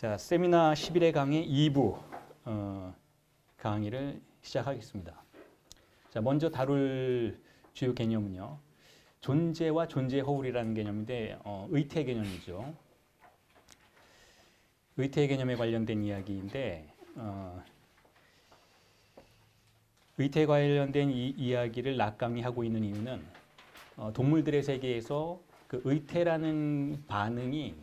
자, 세미나 11회 강의 2부 강의를 시작하겠습니다. 자, 먼저 다룰 주요 개념은요. 존재와 존재 허울이라는 개념인데 의태 개념이죠. 의태 개념에 관련된 이야기인데 의태 관련된 이 이야기를 락강이 하고 있는 이유는 동물들의 세계에서 그 의태라는 반응이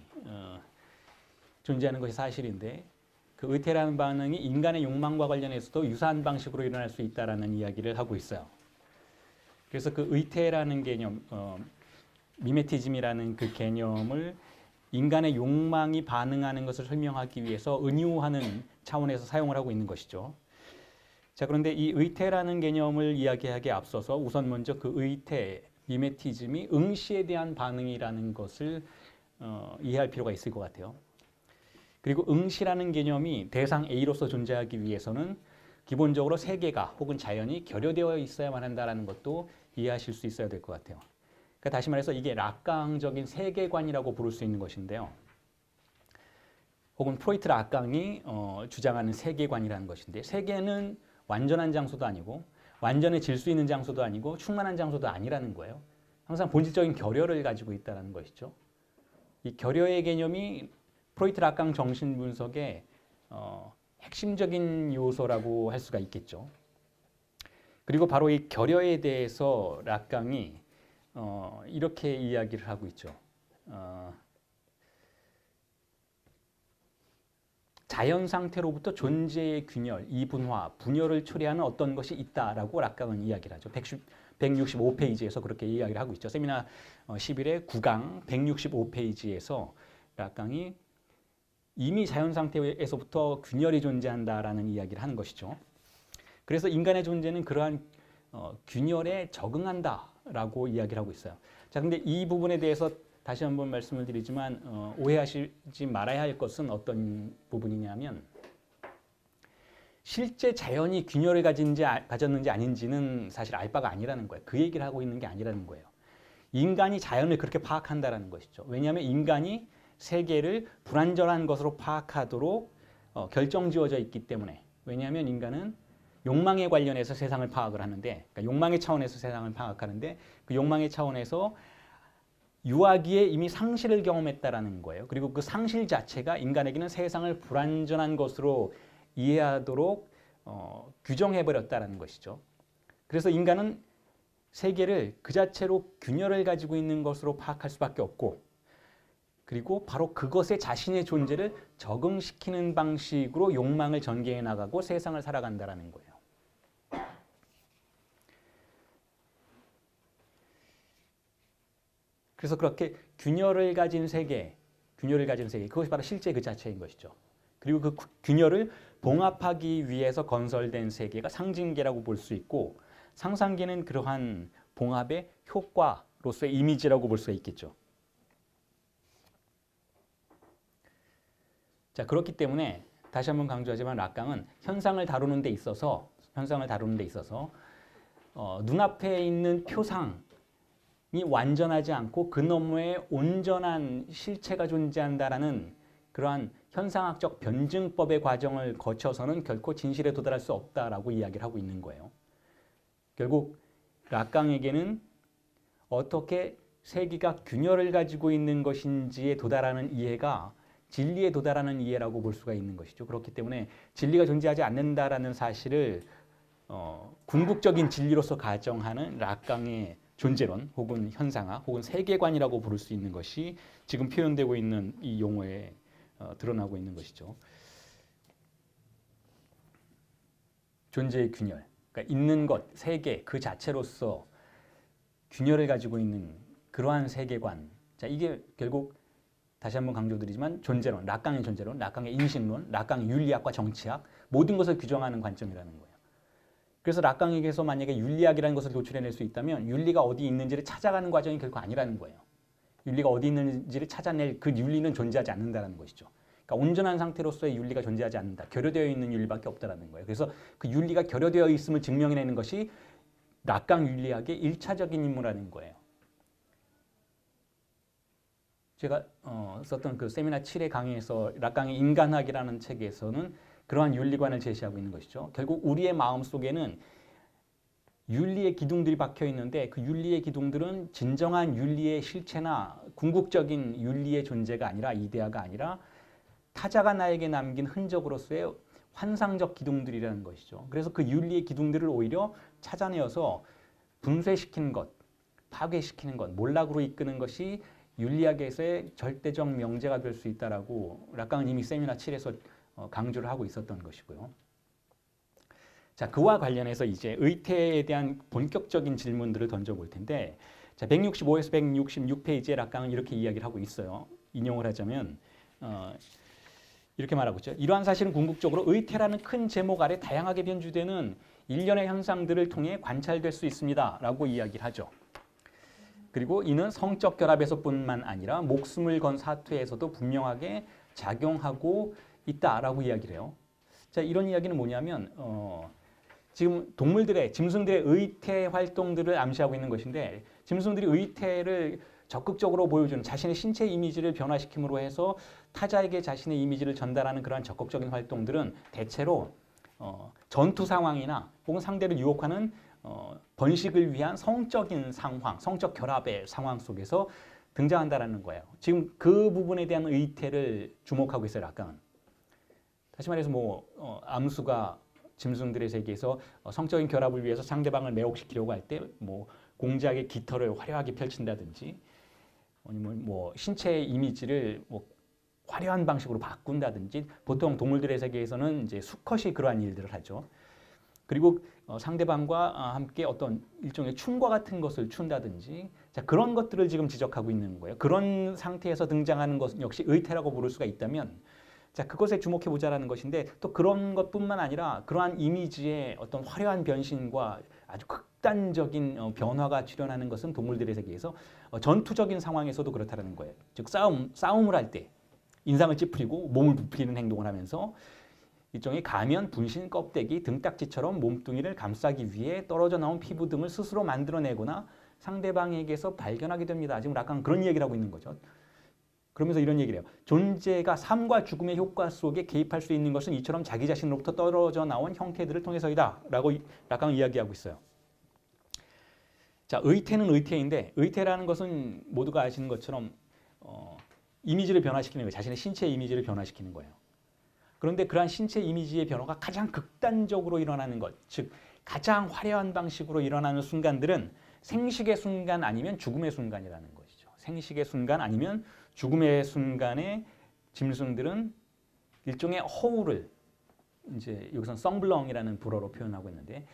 존재하는 것이 사실인데 그 의태라는 반응이 인간의 욕망과 관련해서도 유사한 방식으로 일어날 수 있다라는 이야기를 하고 있어요. 그래서 그 의태라는 개념, 미메티즘이라는 그 개념을 인간의 욕망이 반응하는 것을 설명하기 위해서 은유하는 차원에서 사용을 하고 있는 것이죠. 자, 그런데 이 의태라는 개념을 이야기하기에 앞서서 우선 먼저 그 의태, 미메티즘이 응시에 대한 반응이라는 것을 이해할 필요가 있을 것 같아요. 그리고 응시라는 개념이 대상 A로서 존재하기 위해서는 기본적으로 세계가 혹은 자연이 결여되어 있어야만 한다는 것도 이해하실 수 있어야 될 것 같아요. 그러니까 다시 말해서 이게 락강적인 세계관이라고 부를 수 있는 것인데요. 혹은 프로이트 락강이 주장하는 세계관이라는 것인데 세계는 완전한 장소도 아니고 완전해질 수 있는 장소도 아니고 충만한 장소도 아니라는 거예요. 항상 본질적인 결여를 가지고 있다는 것이죠. 이 결여의 개념이 프로이트 락강 정신 분석의 핵심적인 요소라고 할 수가 있겠죠. 그리고 바로 이 결여에 대해서 락강이 이렇게 이야기를 하고 있죠. 자연 상태로부터 존재의 균열, 이분화, 분열을 초래하는 어떤 것이 있다라고 락강은 이야기를 하죠. 165페이지에서 그렇게 이야기를 하고 있죠. 세미나 11회 9강 165페이지에서 락강이 이미 자연 상태에서부터 균열이 존재한다라는 이야기를 하는 것이죠. 그래서 인간의 존재는 그러한 균열에 적응한다라고 이야기를 하고 있어요. 자, 근데 이 부분에 대해서 다시 한번 말씀을 드리지만 오해하시지 말아야 할 것은 어떤 부분이냐면 실제 자연이 균열을 가졌는지 아닌지는 사실 알 바가 아니라는 거예요. 그 얘기를 하고 있는 게 아니라는 거예요. 인간이 자연을 그렇게 파악한다라는 것이죠. 왜냐하면 인간이 세계를 불완전한 것으로 파악하도록 결정지어져 있기 때문에. 왜냐하면 인간은 욕망에 관련해서 세상을 파악을 하는데, 그러니까 욕망의 차원에서 세상을 파악하는데 그 욕망의 차원에서 유아기에 이미 상실을 경험했다라는 거예요. 그리고 그 상실 자체가 인간에게는 세상을 불완전한 것으로 이해하도록 규정해버렸다라는 것이죠. 그래서 인간은 세계를 그 자체로 균열을 가지고 있는 것으로 파악할 수밖에 없고 그리고 바로 그것에 자신의 존재를 적응시키는 방식으로 욕망을 전개해 나가고 세상을 살아간다는 거예요. 그래서 그렇게 균열을 가진 세계, 그것이 바로 실제 그 자체인 것이죠. 그리고 그 균열을 봉합하기 위해서 건설된 세계가 상징계라고 볼 수 있고 상상계는 그러한 봉합의 효과로서의 이미지라고 볼 수가 있겠죠. 자, 그렇기 때문에 다시 한번 강조하지만 락강은 현상을 다루는 데 있어서 눈앞에 있는 표상이 완전하지 않고 그 너머에 온전한 실체가 존재한다라는 그러한 현상학적 변증법의 과정을 거쳐서는 결코 진실에 도달할 수 없다라고 이야기를 하고 있는 거예요. 결국 락강에게는 어떻게 세계가 균열을 가지고 있는 것인지에 도달하는 이해가 진리에 도달하는 이해라고 볼 수가 있는 것이죠. 그렇기 때문에 진리가 존재하지 않는다라는 사실을 궁극적인 진리로서 가정하는 락강의 존재론 혹은 현상학 혹은 세계관이라고 부를 수 있는 것이 지금 표현되고 있는 이 용어에 드러나고 있는 것이죠. 존재의 균열, 그러니까 있는 것, 세계 그 자체로서 균열을 가지고 있는 그러한 세계관. 자, 이게 결국 다시 한번 강조드리지만 존재론, 락강의 존재론, 락강의 인식론, 락강의 윤리학과 정치학 모든 것을 규정하는 관점이라는 거예요. 그래서 락강에게서 만약에 윤리학이라는 것을 도출해낼 수 있다면 윤리가 어디 있는지를 찾아가는 과정이 결코 아니라는 거예요. 윤리가 어디 있는지를 찾아낼 그 윤리는 존재하지 않는다는 것이죠. 그러니까 온전한 상태로서의 윤리가 존재하지 않는다. 결여되어 있는 윤리밖에 없다는 거예요. 그래서 그 윤리가 결여되어 있음을 증명해내는 것이 락강 윤리학의 1차적인 임무라는 거예요. 제가 썼던 그 세미나 7의 강의에서 락강의 인간학이라는 책에서는 그러한 윤리관을 제시하고 있는 것이죠. 결국 우리의 마음속에는 윤리의 기둥들이 박혀 있는데 그 윤리의 기둥들은 진정한 윤리의 실체나 궁극적인 윤리의 존재가 아니라 이데아가 아니라 타자가 나에게 남긴 흔적으로서의 환상적 기둥들이라는 것이죠. 그래서 그 윤리의 기둥들을 오히려 찾아내어서 분쇄시키는 것, 파괴시키는 것, 몰락으로 이끄는 것이 윤리학에서의 절대적 명제가 될 수 있다라고 락강은 이미 세미나 7에서 강조를 하고 있었던 것이고요. 자, 그와 관련해서 이제 의태에 대한 본격적인 질문들을 던져볼 텐데, 자, 165에서 166페이지에 락강은 이렇게 이야기를 하고 있어요. 인용을 하자면 이렇게 말하고 있죠. 이러한 사실은 궁극적으로 의태라는 큰 제목 아래 다양하게 변주되는 일련의 현상들을 통해 관찰될 수 있습니다. 라고 이야기를 하죠. 그리고 이는 성적 결합에서뿐만 아니라 목숨을 건 사투에서도 분명하게 작용하고 있다라고 이야기를 해요. 자, 이런 이야기는 뭐냐면 지금 동물들의, 짐승들의 의태 활동들을 암시하고 있는 것인데 짐승들이 의태를 적극적으로 보여주는 자신의 신체 이미지를 변화시킴으로 해서 타자에게 자신의 이미지를 전달하는 그러한 적극적인 활동들은 대체로 전투 상황이나 혹은 상대를 유혹하는 번식을 위한 성적인 상황, 성적 결합의 상황 속에서 등장한다라는 거예요. 지금 그 부분에 대한 의태를 주목하고 있어요, 락강은. 다시 말해서 암수가 짐승들의 세계에서 성적인 결합을 위해서 상대방을 매혹시키려고 할 때 공작의 깃털을 화려하게 펼친다든지 아니면 신체 이미지를 화려한 방식으로 바꾼다든지 보통 동물들의 세계에서는 이제 수컷이 그러한 일들을 하죠. 그리고 상대방과 함께 어떤 일종의 춤과 같은 것을 춘다든지 자, 그런 것들을 지금 지적하고 있는 거예요. 그런 상태에서 등장하는 것 역시 의태라고 부를 수가 있다면 자, 그것에 주목해 보자라는 것인데 또 그런 것뿐만 아니라 그러한 이미지의 어떤 화려한 변신과 아주 극단적인 변화가 출현하는 것은 동물들의 세계에서 전투적인 상황에서도 그렇다는 거예요. 즉 싸움을 할 때 인상을 찌푸리고 몸을 부풀리는 행동을 하면서 일종의 가면, 분신, 껍데기, 등딱지처럼 몸뚱이를 감싸기 위해 떨어져 나온 피부 등을 스스로 만들어내거나 상대방에게서 발견하게 됩니다. 지금 락강은 그런 얘기를 하고 있는 거죠. 그러면서 이런 얘기를 해요. 존재가 삶과 죽음의 효과 속에 개입할 수 있는 것은 이처럼 자기 자신으로부터 떨어져 나온 형태들을 통해서이다. 라고 락강은 이야기하고 있어요. 자, 의태는 의태인데 의태라는 것은 모두가 아시는 것처럼 이미지를 변화시키는 거예요. 자신의 신체 이미지를 변화시키는 거예요. 그런데 그러한 신체 이미지의 변화가 가장 극단적으로 일어나는 것, 즉 가장 화려한 방식으로 일어나는 순간들은 생식의 순간 아니면 죽음의 순간이라는 것이죠. 생식의 순간 아니면 죽음의 순간에 짐승들은 일종의 허울을 이제 여기서는 썽블렁이라는 불어로 표현하고 있는데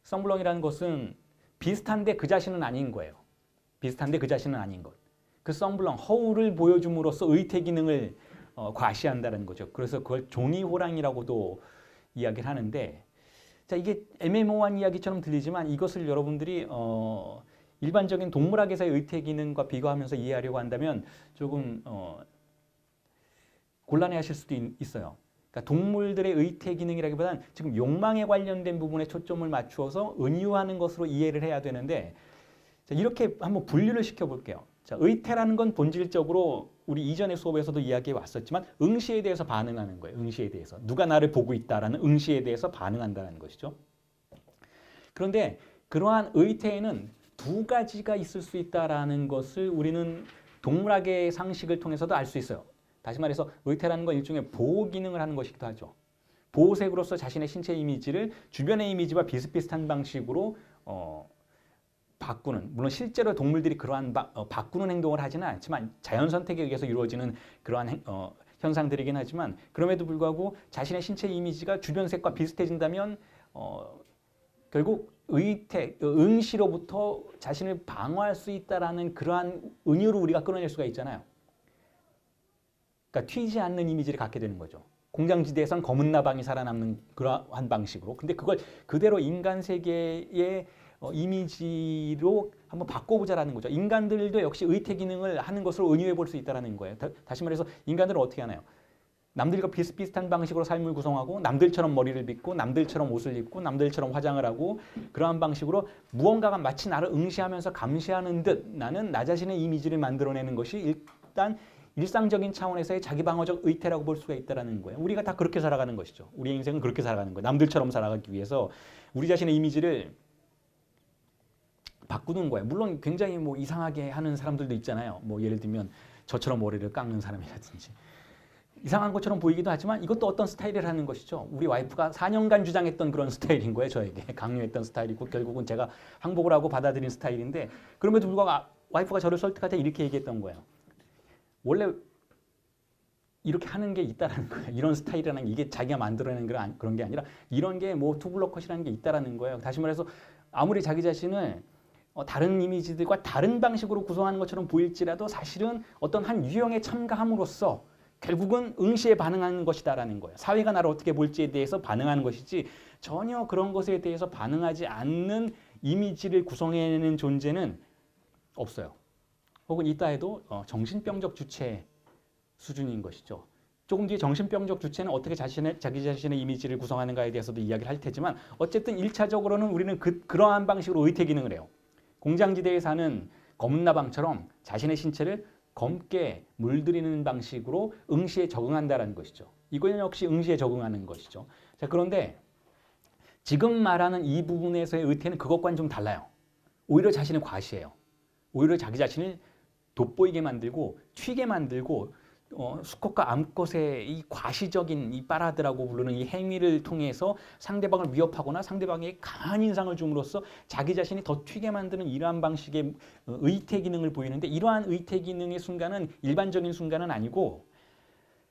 썽블렁이라는 것은 비슷한데 그 자신은 아닌 거예요. 비슷한데 그 자신은 아닌 것. 그 썽블렁, 허울을 보여줌으로써 의태 기능을 과시한다는 거죠. 그래서 그걸 종이호랑이라고도 이야기를 하는데 자, 이게 애매모호한 이야기처럼 들리지만 이것을 여러분들이 일반적인 동물학에서의 의태 기능과 비교하면서 이해하려고 한다면 조금 곤란해하실 수도 있어요. 그러니까 동물들의 의태 기능이라기보다는 지금 욕망에 관련된 부분에 초점을 맞추어서 은유하는 것으로 이해를 해야 되는데 자, 이렇게 한번 분류를 시켜볼게요. 자, 의태라는 건 본질적으로 우리 이전의 수업에서도 이야기해 왔었지만 응시에 대해서 반응하는 거예요. 응시에 대해서. 누가 나를 보고 있다라는 응시에 대해서 반응한다는 것이죠. 그런데 그러한 의태에는 두 가지가 있을 수 있다라는 것을 우리는 동물학의 상식을 통해서도 알 수 있어요. 다시 말해서 의태라는 건 일종의 보호 기능을 하는 것이기도 하죠. 보호색으로서 자신의 신체 이미지를 주변의 이미지와 비슷비슷한 방식으로 바꾸는, 물론 실제로 동물들이 그러한 바꾸는 행동을 하지는 않지만 자연 선택에 의해서 이루어지는 그러한 현상들이긴 하지만 그럼에도 불구하고 자신의 신체 이미지가 주변 색과 비슷해진다면 결국 의태, 응시로부터 자신을 방어할 수 있다라는 그러한 은유를 우리가 끌어낼 수가 있잖아요. 그러니까 튀지 않는 이미지를 갖게 되는 거죠. 공장지대에선 검은 나방이 살아남는 그러한 방식으로. 근데 그걸 그대로 인간 세계의 이미지로 한번 바꿔보자라는 거죠. 인간들도 역시 의태 기능을 하는 것으로 은유해 볼 수 있다는 거예요. 다시 말해서 인간들은 어떻게 하나요? 남들과 비슷비슷한 방식으로 삶을 구성하고 남들처럼 머리를 빗고 남들처럼 옷을 입고 남들처럼 화장을 하고 그러한 방식으로 무언가가 마치 나를 응시하면서 감시하는 듯 나는 나 자신의 이미지를 만들어내는 것이 잡다한 일상적인 차원에서의 자기 방어적 의태라고 볼 수가 있다는 거예요. 우리가 다 그렇게 살아가는 것이죠. 우리의 인생은 그렇게 살아가는 거예요. 남들처럼 살아가기 위해서 우리 자신의 이미지를 바꾸는 거예요. 물론 굉장히 뭐 이상하게 하는 사람들도 있잖아요. 뭐 예를 들면 저처럼 머리를 깎는 사람이라든지 이상한 것처럼 보이기도 하지만 이것도 어떤 스타일이라는 것이죠. 우리 와이프가 4년간 주장했던 그런 스타일인 거예요. 저에게 강요했던 스타일이고 결국은 제가 항복을 하고 받아들인 스타일인데 그럼에도 불구하고 와이프가 저를 설득할 때 이렇게 얘기했던 거예요. 원래 이렇게 하는 게 있다라는 거예요. 이런 스타일이라는 게 이게 자기가 만들어내는 그런 게 아니라 이런 게 뭐 투블럭컷이라는 게 있다라는 거예요. 다시 말해서 아무리 자기 자신을 다른 이미지들과 다른 방식으로 구성하는 것처럼 보일지라도 사실은 어떤 한 유형에 첨가함으로써 결국은 응시에 반응하는 것이다라는 거예요. 사회가 나를 어떻게 볼지에 대해서 반응하는 것이지 전혀 그런 것에 대해서 반응하지 않는 이미지를 구성해내는 존재는 없어요. 혹은 있다 해도 정신병적 주체 수준인 것이죠. 조금 뒤에 정신병적 주체는 어떻게 자기 자신의 이미지를 구성하는가에 대해서도 이야기를 할 테지만 어쨌든 1차적으로는 우리는 그러한 방식으로 의태 기능을 해요. 공장지대에 사는 검은 나방처럼 자신의 신체를 검게 물들이는 방식으로 응시에 적응한다는 것이죠. 이건 역시 응시에 적응하는 것이죠. 자, 그런데 지금 말하는 이 부분에서의 의태는 그것과는 좀 달라요. 오히려 자신을 과시해요. 오히려 자기 자신을 돋보이게 만들고 튀게 만들고 수컷과 암컷의 이 과시적인 이 빠라드라고 부르는 이 행위를 통해서 상대방을 위협하거나 상대방에게 강한 인상을 줌으로써 자기 자신이 더 튀게 만드는 이러한 방식의 의태 기능을 보이는데 이러한 의태 기능의 순간은 일반적인 순간은 아니고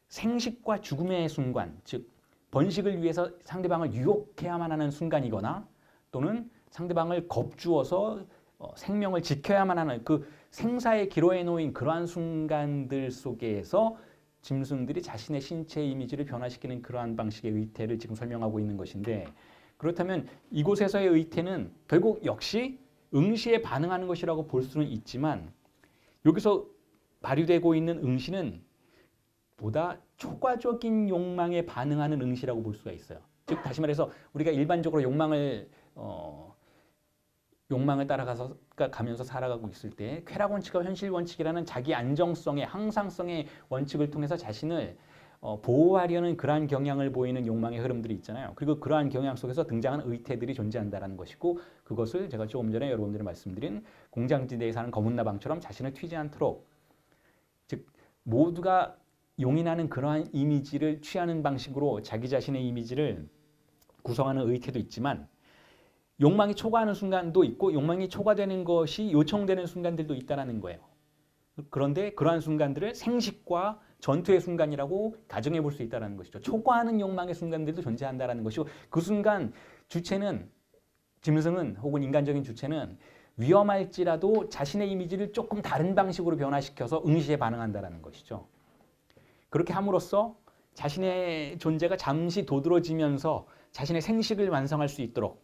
생식과 죽음의 순간, 즉 번식을 위해서 상대방을 유혹해야만 하는 순간이거나 또는 상대방을 겁주어서 생명을 지켜야만 하는 그 생사의 기로에 놓인 그러한 순간들 속에서 짐승들이 자신의 신체 이미지를 변화시키는 그러한 방식의 의태를 지금 설명하고 있는 것인데 그렇다면 이곳에서의 의태는 결국 역시 응시에 반응하는 것이라고 볼 수는 있지만 여기서 발휘되고 있는 응시는 보다 초과적인 욕망에 반응하는 응시라고 볼 수가 있어요. 즉 다시 말해서 우리가 일반적으로 욕망을 가면서 살아가고 있을 때 쾌락 원칙과 현실 원칙이라는 자기 안정성의 항상성의 원칙을 통해서 자신을 보호하려는 그러한 경향을 보이는 욕망의 흐름들이 있잖아요. 그리고 그러한 경향 속에서 등장하는 의태들이 존재한다는 것이고 그것을 제가 조금 전에 여러분들이 말씀드린 공장지대에 사는 검은 나방처럼 자신을 튀지 않도록 즉 모두가 용인하는 그러한 이미지를 취하는 방식으로 자기 자신의 이미지를 구성하는 의태도 있지만 욕망이 초과하는 순간도 있고 욕망이 초과되는 것이 요청되는 순간들도 있다는 거예요. 그런데 그러한 순간들을 생식과 전투의 순간이라고 가정해 볼 수 있다는 것이죠. 초과하는 욕망의 순간들도 존재한다는 것이고 그 순간 주체는 짐승은 혹은 인간적인 주체는 위험할지라도 자신의 이미지를 조금 다른 방식으로 변화시켜서 응시에 반응한다는 것이죠. 그렇게 함으로써 자신의 존재가 잠시 도드라지면서 자신의 생식을 완성할 수 있도록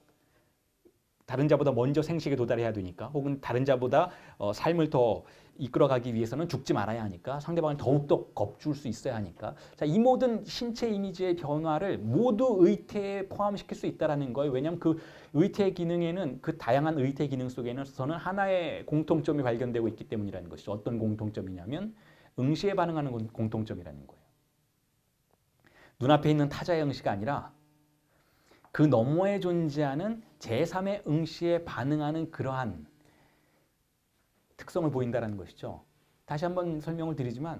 다른 자보다 먼저 생식에 도달해야 되니까 혹은 다른 자보다 삶을 더 이끌어가기 위해서는 죽지 말아야 하니까 상대방을 더욱더 겁줄 수 있어야 하니까 자, 이 모든 신체 이미지의 변화를 모두 의태에 포함시킬 수 있다는 거예요. 왜냐하면 그 의태 기능에는 그 다양한 의태 기능 속에는 하나의 공통점이 발견되고 있기 때문이라는 것이죠. 어떤 공통점이냐면 응시에 반응하는 공통점이라는 거예요. 눈앞에 있는 타자의 응시가 아니라 그 너머에 존재하는 제3의 응시에 반응하는 그러한 특성을 보인다는 것이죠. 다시 한번 설명을 드리지만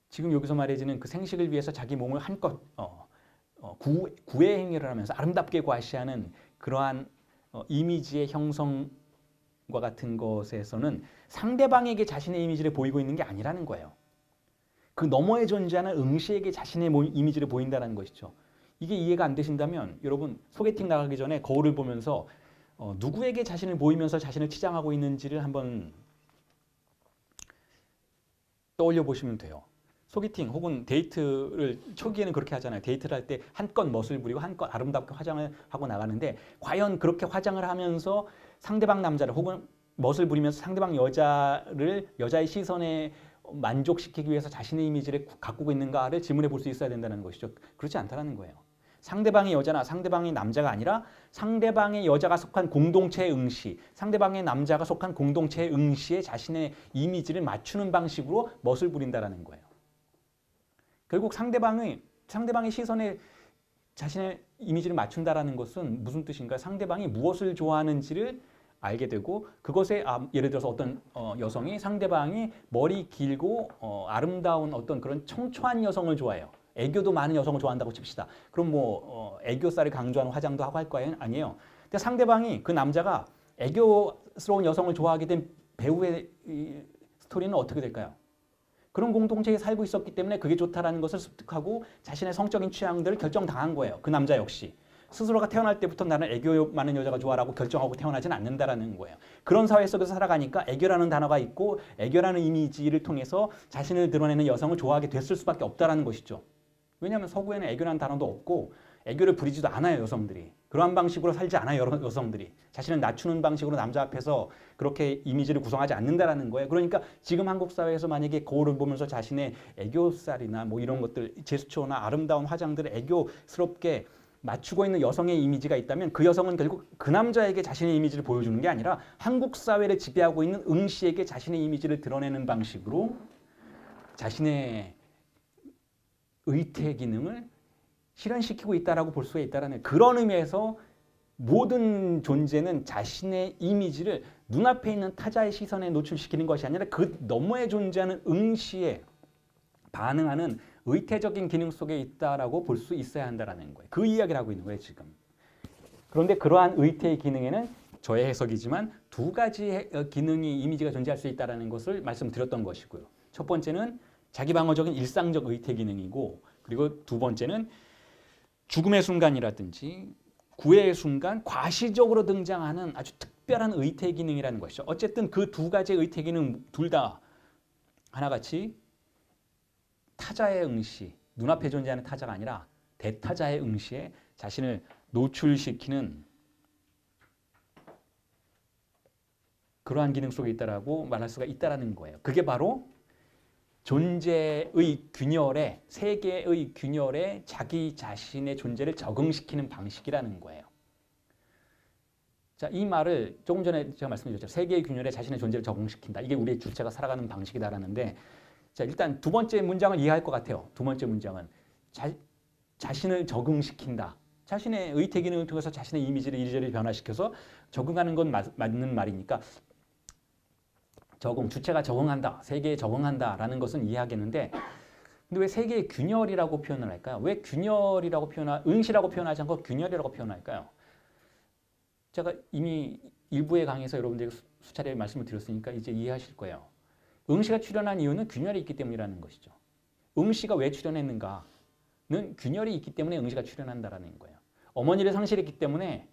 지금 여기서 말해지는 그 생식을 위해서 자기 몸을 한껏 구애 행위를 하면서 아름답게 과시하는 그러한 이미지의 형성과 같은 것에서는 상대방에게 자신의 이미지를 보이고 있는 게 아니라는 거예요. 그 너머에 존재하는 응시에게 자신의 이미지를 보인다는 것이죠. 이게 이해가 안 되신다면 여러분 소개팅 나가기 전에 거울을 보면서 누구에게 자신을 보이면서 자신을 치장하고 있는지를 한번 떠올려 보시면 돼요. 소개팅 혹은 데이트를 초기에는 그렇게 하잖아요. 데이트를 할 때 한껏 멋을 부리고 한껏 아름답게 화장을 하고 나가는데 과연 그렇게 화장을 하면서 상대방 남자를 혹은 멋을 부리면서 상대방 여자의 시선에 만족시키기 위해서 자신의 이미지를 가꾸고 있는가를 질문해 볼 수 있어야 된다는 것이죠. 그렇지 않다는 거예요. 상대방이 여자나 상대방이 남자가 아니라 상대방의 여자가 속한 공동체의 응시, 상대방의 남자가 속한 공동체의 응시에 자신의 이미지를 맞추는 방식으로 멋을 부린다라는 거예요. 결국 상대방의 시선에 자신의 이미지를 맞춘다라는 것은 무슨 뜻인가? 상대방이 무엇을 좋아하는지를 알게 되고 그것에 예를 들어서 어떤 여성이 상대방이 머리 길고 아름다운 어떤 그런 청초한 여성을 좋아해요. 애교도 많은 여성을 좋아한다고 칩시다. 그럼 뭐 애교살을 강조하는 화장도 하고 할 거예요? 아니에요. 근데 상대방이 그 남자가 애교스러운 여성을 좋아하게 된 배우의 스토리는 어떻게 될까요? 그런 공동체에 살고 있었기 때문에 그게 좋다라는 것을 습득하고 자신의 성적인 취향들을 결정당한 거예요. 그 남자 역시. 스스로가 태어날 때부터 나는 애교 많은 여자가 좋아라고 결정하고 태어나지는 않는다라는 거예요. 그런 사회 속에서 살아가니까 애교라는 단어가 있고 애교라는 이미지를 통해서 자신을 드러내는 여성을 좋아하게 됐을 수밖에 없다라는 것이죠. 왜냐하면 서구에는 애교라는 단어도 없고 애교를 부리지도 않아요, 여성들이. 그러한 방식으로 살지 않아요, 여성들이. 자신을 낮추는 방식으로 남자 앞에서 그렇게 이미지를 구성하지 않는다라는 거예요. 그러니까 지금 한국 사회에서 만약에 거울을 보면서 자신의 애교살이나 뭐 이런 것들, 제스처나 아름다운 화장들을 애교스럽게 맞추고 있는 여성의 이미지가 있다면 그 여성은 결국 그 남자에게 자신의 이미지를 보여주는 게 아니라 한국 사회를 지배하고 있는 응시에게 자신의 이미지를 드러내는 방식으로 자신의 의태 기능을 실현시키고 있다라고 볼 수가 있다라는 그런 의미에서 모든 존재는 자신의 이미지를 눈앞에 있는 타자의 시선에 노출시키는 것이 아니라 그 너머에 존재하는 응시에 반응하는 의태적인 기능 속에 있다라고 볼 수 있어야 한다라는 거예요. 그 이야기를 하고 있는 거예요, 지금. 그런데 그러한 의태의 기능에는 저의 해석이지만 두 가지 기능이 이미지가 존재할 수 있다라는 것을 말씀드렸던 것이고요. 첫 번째는 자기 방어적인 일상적 의태 기능이고 그리고 두 번째는 죽음의 순간이라든지 구애의 순간 과시적으로 등장하는 아주 특별한 의태 기능이라는 것이죠. 어쨌든 그 두 가지의 의태 기능 둘 다 하나같이 타자의 응시, 눈앞에 존재하는 타자가 아니라 대타자의 응시에 자신을 노출시키는 그러한 기능 속에 있다라고 말할 수가 있다라는 거예요. 그게 바로 존재의 균열에, 세계의 균열에 자기 자신의 존재를 적응시키는 방식이라는 거예요. 자, 이 말을 조금 전에 제가 말씀드렸죠. 세계의 균열에 자신의 존재를 적응시킨다. 이게 우리의 주체가 살아가는 방식이다라는데 자, 일단 두 번째 문장을 이해할 것 같아요. 두 번째 문장은 자신을 적응시킨다. 자신의 의태 기능을 통해서 자신의 이미지를 이리저리 변화시켜서 적응하는 건 맞는 말이니까 주체가 적응한다, 세계에 적응한다라는 것은 이해하겠는데 근데 왜 세계의 균열이라고 표현을 할까요? 왜 균열이라고 응시라고 표현하지 않고 균열이라고 표현할까요? 제가 이미 일부의 강의에서 여러분들에게 수차례 말씀을 드렸으니까 이제 이해하실 거예요. 응시가 출현한 이유는 균열이 있기 때문이라는 것이죠. 응시가 왜 출현했는가는 균열이 있기 때문에 응시가 출현한다라는 거예요. 어머니를 상실했기 때문에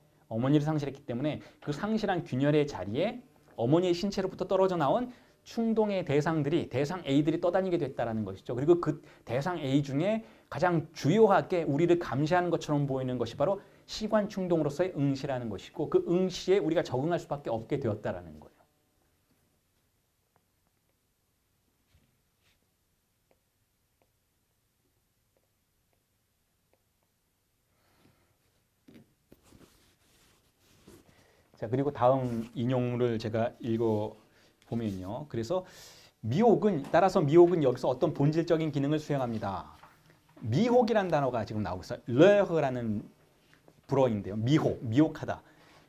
그 상실한 균열의 자리에 어머니의 신체로부터 떨어져 나온 충동의 대상 A들이 떠다니게 됐다는 것이죠. 그리고 그 대상 A 중에 가장 주요하게 우리를 감시하는 것처럼 보이는 것이 바로 시관 충동으로서의 응시라는 것이고 그 응시에 우리가 적응할 수밖에 없게 되었다는 거예요. 자, 그리고 다음 인용물을 제가 읽어보면요. 그래서 따라서 미혹은 여기서 어떤 본질적인 기능을 수행합니다. 미혹이라는 단어가 지금 나오고 있어요. 레흐라는 불어인데요. 미혹하다.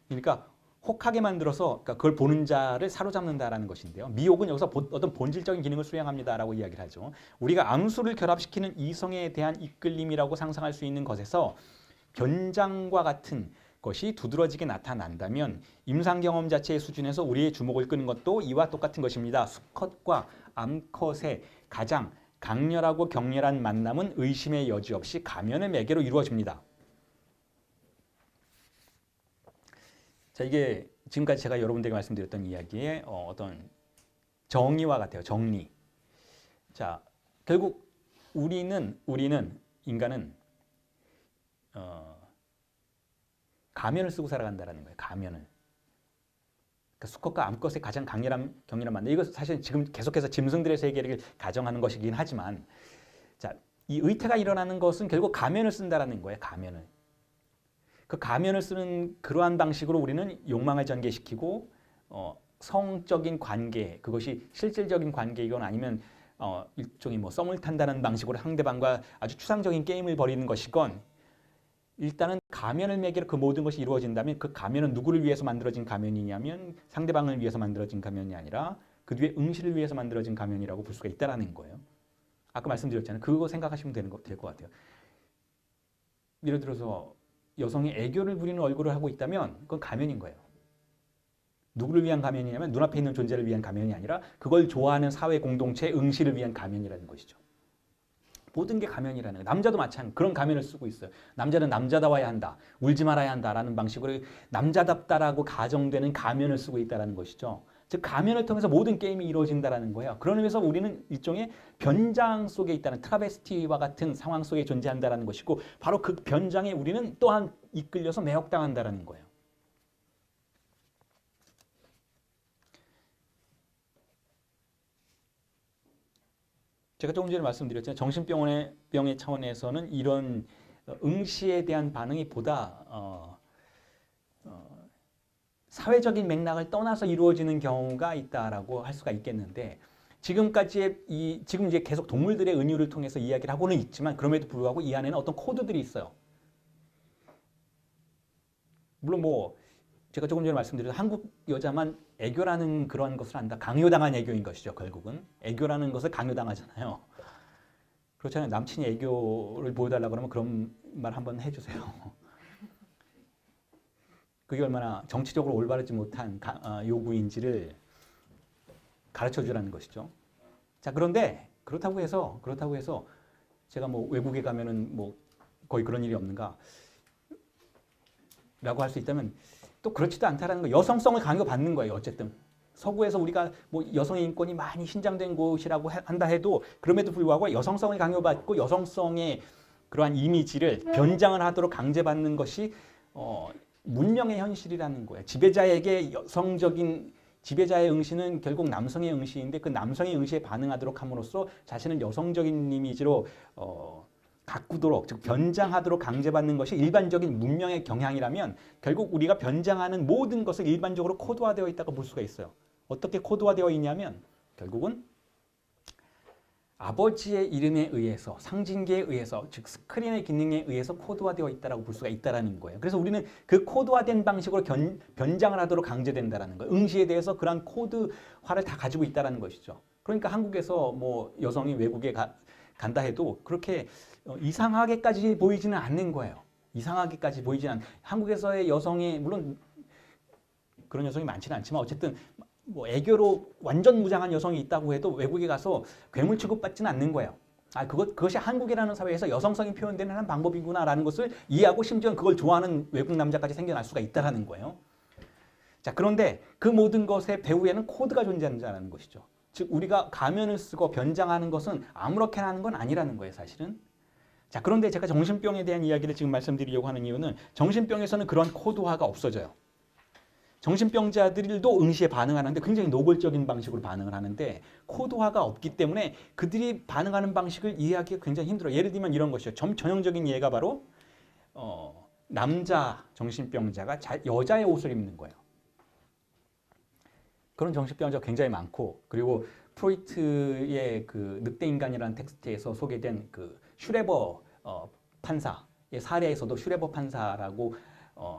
그러니까 혹하게 만들어서 그걸 보는 자를 사로잡는다라는 것인데요. 미혹은 여기서 어떤 본질적인 기능을 수행합니다라고 이야기를 하죠. 우리가 암수를 결합시키는 이성에 대한 이끌림이라고 상상할 수 있는 것에서 변장과 같은 것이 두드러지게 나타난다면 임상 경험 자체의 수준에서 우리의 주목을 끄는 것도 이와 똑같은 것입니다. 수컷과 암컷의 가장 강렬하고 격렬한 만남은 의심의 여지 없이 가면의 매개로 이루어집니다. 자, 이게 지금까지 제가 여러분들에게 말씀드렸던 이야기의 어떤 정의와 같아요. 정리. 자, 결국 인간은 가면을 쓰고 살아간다는 거예요. 가면을. 그러니까 수컷과 암컷의 가장 격렬한 만남. 이거 사실 지금 계속해서 짐승들의 세계를 가정하는 것이긴 하지만 자, 이 의태가 일어나는 것은 결국 가면을 쓴다라는 거예요. 가면을. 그 가면을 쓰는 그러한 방식으로 우리는 욕망을 전개시키고 성적인 관계, 그것이 실질적인 관계이건 아니면 일종의 뭐 썸을 탄다는 방식으로 상대방과 아주 추상적인 게임을 벌이는 것이건, 일단은 가면을 매개로 그 모든 것이 이루어진다면 그 가면은 누구를 위해서 만들어진 가면이냐면 상대방을 위해서 만들어진 가면이 아니라 그 뒤에 응시를 위해서 만들어진 가면이라고 볼 수가 있다는 거예요. 아까 말씀드렸잖아요. 그거 생각하시면 될 것 같아요. 예를 들어서 여성이 애교를 부리는 얼굴을 하고 있다면 그건 가면인 거예요. 누구를 위한 가면이냐면 눈앞에 있는 존재를 위한 가면이 아니라 그걸 좋아하는 사회 공동체 응시를 위한 가면이라는 것이죠. 모든 게 가면이라는 거예요. 남자도 마찬가지 그런 가면을 쓰고 있어요. 남자는 남자다워야 한다. 울지 말아야 한다라는 방식으로 남자답다라고 가정되는 가면을 쓰고 있다는 것이죠. 즉 가면을 통해서 모든 게임이 이루어진다는 거예요. 그런 의미에서 우리는 일종의 변장 속에 있다는 트라베스티와 같은 상황 속에 존재한다는 것이고 바로 그 변장에 우리는 또한 이끌려서 매혹당한다는 거예요. 제가 조금 전에 말씀드렸잖아요. 정신병의 차원에서는 이런 응시에 대한 반응이 보다 사회적인 맥락을 떠나서 이루어지는 경우가 있다라고 할 수가 있겠는데, 지금 이제 계속 동물들의 은유를 통해서 이야기를 하고는 있지만 그럼에도 불구하고 이 안에는 어떤 코드들이 있어요. 물론 뭐 제가 조금 전에 말씀드린 한국 여자만 애교라는 그러한 것을 안다. 강요당한 애교인 것이죠. 결국은 애교라는 것을 강요당하잖아요. 그렇잖아요. 남친이 애교를 보여달라고 그러면 그런 말 한번 해주세요. 그게 얼마나 정치적으로 올바르지 못한 요구인지를 가르쳐주라는 것이죠. 자, 그런데 그렇다고 해서 제가 뭐 외국에 가면은 뭐 거의 그런 일이 없는가 라고 할 수 있다면 또 그렇지도 않다라는 거. 여성성을 강요받는 거예요. 어쨌든 서구에서 우리가 뭐 여성의 인권이 많이 신장된 곳이라고 한다 해도 그럼에도 불구하고 여성성을 강요받고 여성성의 그러한 이미지를 변장을 하도록 강제받는 것이 문명의 현실이라는 거예요. 지배자의 응시는 결국 남성의 응시인데 그 남성의 응시에 반응하도록 함으로써 자신은 여성적인 이미지로 가꾸도록, 즉 변장하도록 강제받는 것이 일반적인 문명의 경향이라면 결국 우리가 변장하는 모든 것을 일반적으로 코드화되어 있다고 볼 수가 있어요. 어떻게 코드화되어 있냐면 결국은 아버지의 이름에 의해서, 상징계에 의해서, 즉 스크린의 기능에 의해서 코드화되어 있다고 볼 수가 있다는 거예요. 그래서 우리는 그 코드화된 방식으로 변장을 하도록 강제된다는 거예요. 응시에 대해서 그런 코드화를 다 가지고 있다는 것이죠. 그러니까 한국에서 뭐 여성이 외국에 간다 해도 그렇게 이상하게까지 보이지는 않는 거예요. 이상하게까지 보이지는 않는. 한국에서의 여성이 물론 그런 여성이 많지는 않지만 어쨌든 뭐 애교로 완전 무장한 여성이 있다고 해도 외국에 가서 괴물 취급받지는 않는 거예요. 그것이 한국이라는 사회에서 여성성이 표현되는 한 방법이구나라는 것을 이해하고 심지어 그걸 좋아하는 외국 남자까지 생겨날 수가 있다는 거예요. 자, 그런데 그 모든 것의 배후에는 코드가 존재한다는 것이죠. 즉 우리가 가면을 쓰고 변장하는 것은 아무렇게나 하는 건 아니라는 거예요, 사실은. 자, 그런데 제가 정신병에 대한 이야기를 지금 말씀드리려고 하는 이유는 정신병에서는 그런 코드화가 없어져요. 정신병자들도 응시에 반응하는데 굉장히 노골적인 방식으로 반응을 하는데 코드화가 없기 때문에 그들이 반응하는 방식을 이해하기가 굉장히 힘들어요. 예를 들면 이런 것이죠. 전형적인 예가 바로 남자 정신병자가 여자의 옷을 입는 거예요. 그런 정신병자가 굉장히 많고, 그리고 프로이트의 그 늑대 인간이라는 텍스트에서 소개된 그 슈레버 판사의 사례에서도 슈레버 판사라고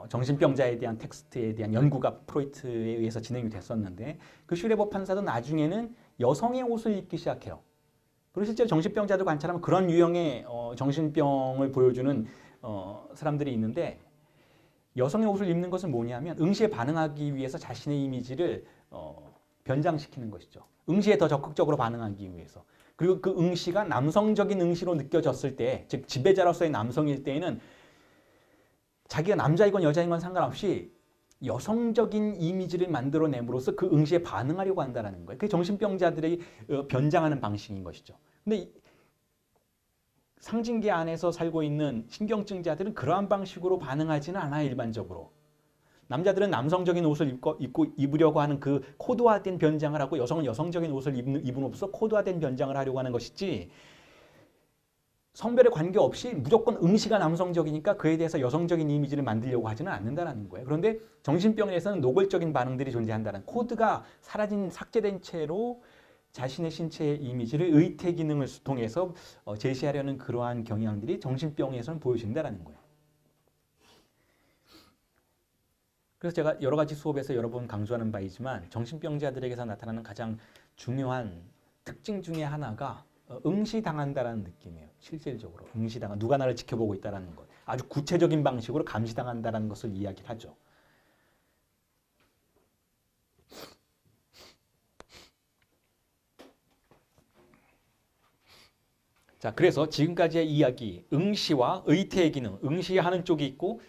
정신병자에 대한 텍스트에 대한 연구가 프로이트에 의해서 진행이 됐었는데 그 슈레버 판사도 나중에는 여성의 옷을 입기 시작해요. 그리고 실제로 정신병자들 관찰하면 그런 유형의 정신병을 보여주는 사람들이 있는데, 여성의 옷을 입는 것은 뭐냐면 응시에 반응하기 위해서 자신의 이미지를 변장시키는 것이죠. 응시에 더 적극적으로 반응하기 위해서. 그리고 그 응시가 남성적인 응시로 느껴졌을 때, 즉 지배자로서의 남성일 때에는 자기가 남자이건 여자인 건 상관없이 여성적인 이미지를 만들어냄으로써 그 응시에 반응하려고 한다는 거예요. 그게 정신병자들이 변장하는 방식인 것이죠. 근데 상징계 안에서 살고 있는 신경증자들은 그러한 방식으로 반응하지는 않아요, 일반적으로. 남자들은 남성적인 옷을 입으려고 하는 그 코드화된 변장을 하고, 여성은 여성적인 옷을 입음으로써 코드화된 변장을 하려고 하는 것이지, 성별에 관계없이 무조건 응시가 남성적이니까 그에 대해서 여성적인 이미지를 만들려고 하지는 않는다는 거예요. 그런데 정신병에서는 노골적인 반응들이 존재한다는 코드가 사라진 삭제된 채로 자신의 신체의 이미지를 의태 기능을 통해서 제시하려는 그러한 경향들이 정신병에서는 보여진다는 거예요. 그래서 제가 여러 가지 수업에서 여러 번 강조하는 바이지만 정신병자들에게서 나타나는 가장 중요한 특징 중에 하나가 응시당한다라는 느낌이에요. 실질적으로 응시당한, 누가 나를 지켜보고 있다는 것, 아주 구체적인 방식으로 감시당한다는 것을 이야기를 하죠. 자, 그래서 지금까지의 이야기, 응시와 의태의 기능, 응시하는 쪽이 있고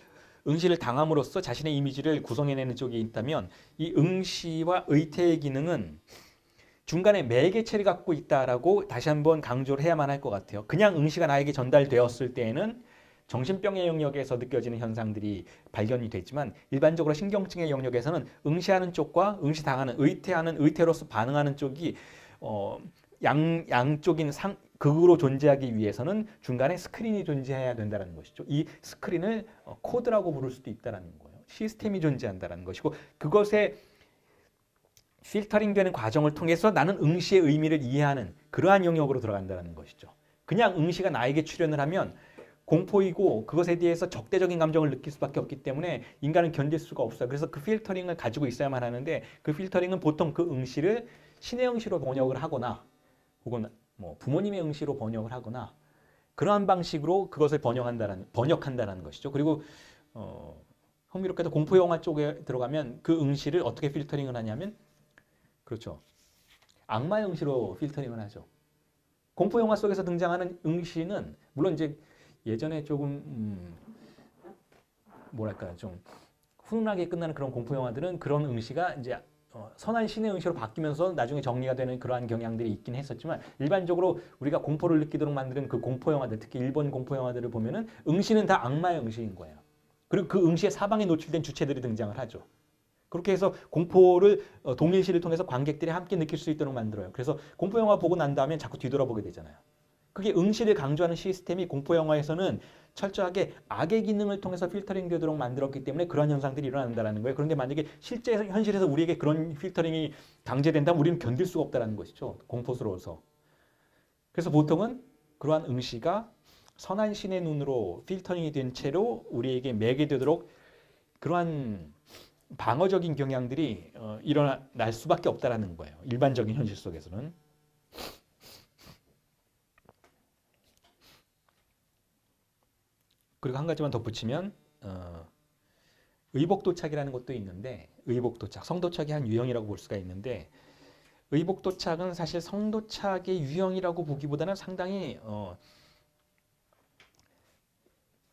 응시를 당함으로써 자신의 이미지를 구성해내는 쪽이 있다면 이 응시와 의태의 기능은 중간에 매개체를 갖고 있다라고 다시 한번 강조를 해야만 할 것 같아요. 그냥 응시가 나에게 전달되었을 때에는 정신병의 영역에서 느껴지는 현상들이 발견이 됐지만 일반적으로 신경증의 영역에서는 응시하는 쪽과 응시당하는, 의태하는, 의태로서 반응하는 쪽이 양쪽인 극으로 존재하기 위해서는 중간에 스크린이 존재해야 된다는 것이죠. 이 스크린을 코드라고 부를 수도 있다는 거예요. 시스템이 존재한다는 것이고 그것에 필터링 되는 과정을 통해서 나는 응시의 의미를 이해하는 그러한 영역으로 들어간다는 것이죠. 그냥 응시가 나에게 출현을 하면 공포이고 그것에 대해서 적대적인 감정을 느낄 수밖에 없기 때문에 인간은 견딜 수가 없어요. 그래서 그 필터링을 가지고 있어야만 하는데 그 필터링은 보통 그 응시를 신의 응시로 번역을 하거나 혹은 뭐 부모님의 응시로 번역을 하거나 그러한 방식으로 그것을 번역한다는 것이죠. 그리고 흥미롭게도 공포 영화 쪽에 들어가면 그 응시를 어떻게 필터링을 하냐면 그렇죠. 악마의 응시로 필터링을 하죠. 공포 영화 속에서 등장하는 응시는 물론 이제 예전에 조금 뭐랄까요, 좀 훈훈하게 끝나는 그런 공포 영화들은 그런 응시가 이제 선한 신의 응시로 바뀌면서 나중에 정리가 되는 그러한 경향들이 있긴 했었지만 일반적으로 우리가 공포를 느끼도록 만드는 그 공포 영화들, 특히 일본 공포 영화들을 보면은 응시는 다 악마의 응시인 거예요. 그리고 그 응시의 사방에 노출된 주체들이 등장을 하죠. 그렇게 해서 공포를 동일시를 통해서 관객들이 함께 느낄 수 있도록 만들어요. 그래서 공포 영화 보고 난 다음에 자꾸 뒤돌아보게 되잖아요. 그게 응시를 강조하는 시스템이 공포 영화에서는 철저하게 악의 기능을 통해서 필터링 되도록 만들었기 때문에 그런 현상들이 일어난다는 거예요. 그런데 만약에 실제 현실에서 우리에게 그런 필터링이 강제된다면 우리는 견딜 수가 없다는 것이죠. 공포스러워서. 그래서 보통은 그러한 응시가 선한 신의 눈으로 필터링이 된 채로 우리에게 매게 되도록 그러한 방어적인 경향들이 일어날 수밖에 없다는 거예요. 일반적인 현실 속에서는. 그리고 한 가지만 덧붙이면 의복도착이라는 것도 있는데 의복도착, 성도착의 한 유형이라고 볼 수가 있는데 의복도착은 사실 성도착의 유형이라고 보기보다는 상당히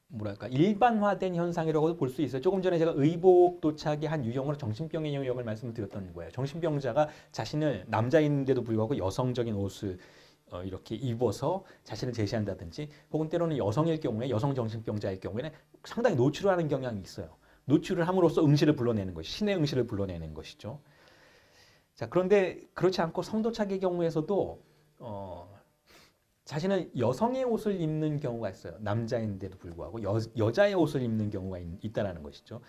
뭐랄까 일반화된 현상이라고도 볼 수 있어요. 조금 전에 제가 의복도착의 한 유형으로 정신병의 영역을 말씀을 드렸던 거예요. 정신병자가 자신을 남자인데도 불구하고 여성적인 옷을 이렇게 입어서 자신을 제시한다든지 혹은 때로는 여성일 경우에 여성 정신병자일 경우에는 상당히 노출을 하는 경향이 있어요. 노출을 함으로써 응시를 불러내는 것이 신의 응시를 불러내는 것이죠. 자, 그런데 그렇지 않고 성도착의 경우에서도 자신은 여성의 옷을 입는 경우가 있어요. 남자인데도 불구하고 여자의 옷을 입는 경우가 있다는 것이죠.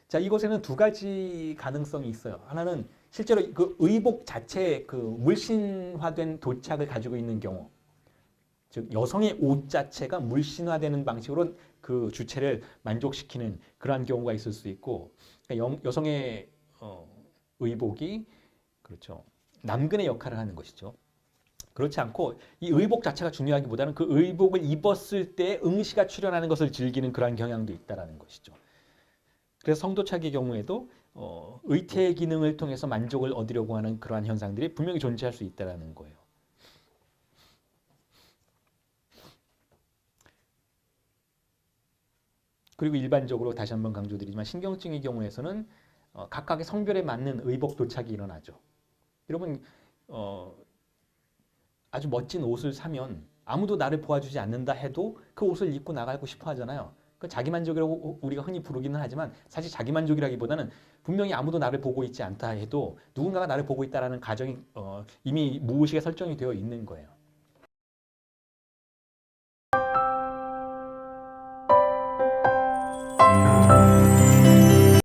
자, 이것에는 두 가지 가능성이 있어요. 하나는 실제로 그 의복 자체의 그 물신화된 도착을 가지고 있는 경우, 즉 여성의 옷 자체가 물신화되는 방식으로 그 주체를 만족시키는 그러한 경우가 있을 수 있고, 그러니까 여성의 의복이 그렇죠 남근의 역할을 하는 것이죠. 그렇지 않고 이 의복 자체가 중요하기보다는 그 의복을 입었을 때 응시가 출현하는 것을 즐기는 그러한 경향도 있다라는 것이죠. 그래서 성도착의 경우에도 의태의 기능을 통해서 만족을 얻으려고 하는 그러한 현상들이 분명히 존재할 수 있다는 거예요. 그리고 일반적으로 다시 한번 강조드리지만 신경증의 경우에서는 각각의 성별에 맞는 의복 도착이 일어나죠. 여러분 아주 멋진 옷을 사면 아무도 나를 보아주지 않는다 해도 그 옷을 입고 나가고 싶어 하잖아요. 그 자기만족이라고 우리가 흔히 부르기는 하지만 사실 자기만족이라기보다는 분명히 아무도 나를 보고 있지 않다 해도 누군가가 나를 보고 있다는 가정이 이미 무의식에 설정이 되어 있는 거예요.